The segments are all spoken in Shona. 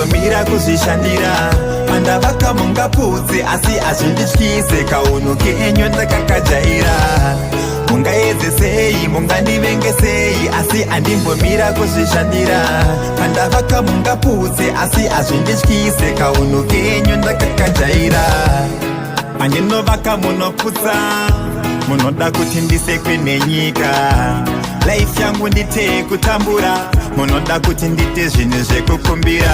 andimbomira kuzvishandira pandavaka mungapudze asi azvindityise kauno kenyu ndakakajaira mungaedze sei mungandivenge sei asi andimbomira kuzvishandira pandavaka mungapudze asi azvindityise kauno kenyu ndakakajaira pandinovaka munoputsa munoda kuti ndisekwe nenyika life yangu ndite kutambura munoda kuti ndite zvinhu zvekukumbira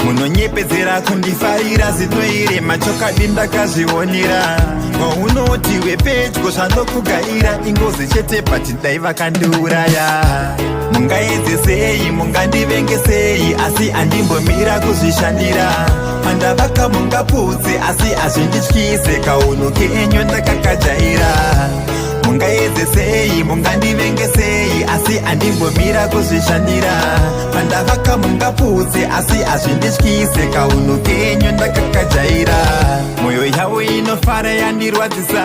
munonyepedzera kundifarira zinoirema chokadi ndakazvionera waunoti wepedyo zvandokugaira ingozi chete patidai vakandiuraya mungaedze sei mungandivenge sei asi andimbomira kuzvishandira pandavaka mungapudze asi azvindityise kauno kenyu ndakakajaira mungaedze sei mungandivenge sei asi andimbomira kuzvishandira pandavaka mungapudze asi azvindityise kauno kenyu ndakakajaira mwoyo yavo inofara yandirwadzisa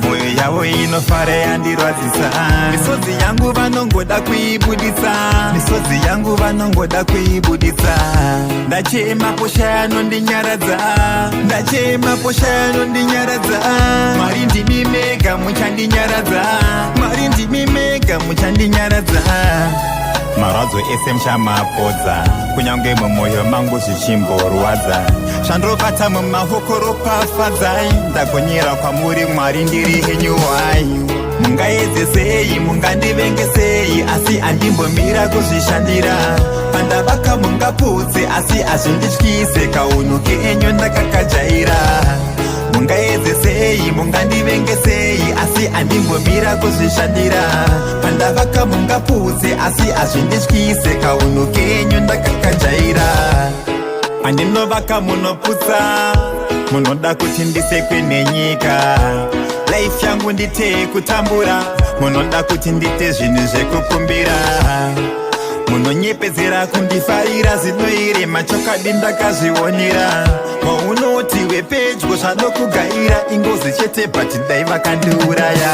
mwoyo yavo inofara yandirwadzisa misodzi yangu vanongoda kuibuditsa misodzi yangu vanongoda kuibuditsa ndachema posha yanondinyaradza ndachema posha yanondinyaradza mwari ndimi mega muchandinyaradza mwari ndimi mega muchandinyaradza maradzo ese muchamapodza kunyange mumwoyo mangu zvichimborwadza zvandobata mumaoko ropafadzai ndagonyera kwamuri mwari ndiri henyu wai mungaedze sei mungandivenge sei asi andimbomira kuzvishandira pandavaka mungapudze asi azvindityise kauno kenyu ndakakajaira mungaedze sei mungandivenge sei asi andimbomira kuzvishandira pandavaka mungapudze asi azvindityise kauno kenyu ndakakajaira pandinovaka munoputsa munoda kuti ndisekwe nenyika life yangu ndite kutambura munoda kuti ndite zvinhu zvekukumbira munonyepedzera kundifarira zinoirema chokadi ndakazvionera waunoti wepedyo zvanokugaira ingozi chete patidai vakandiuraya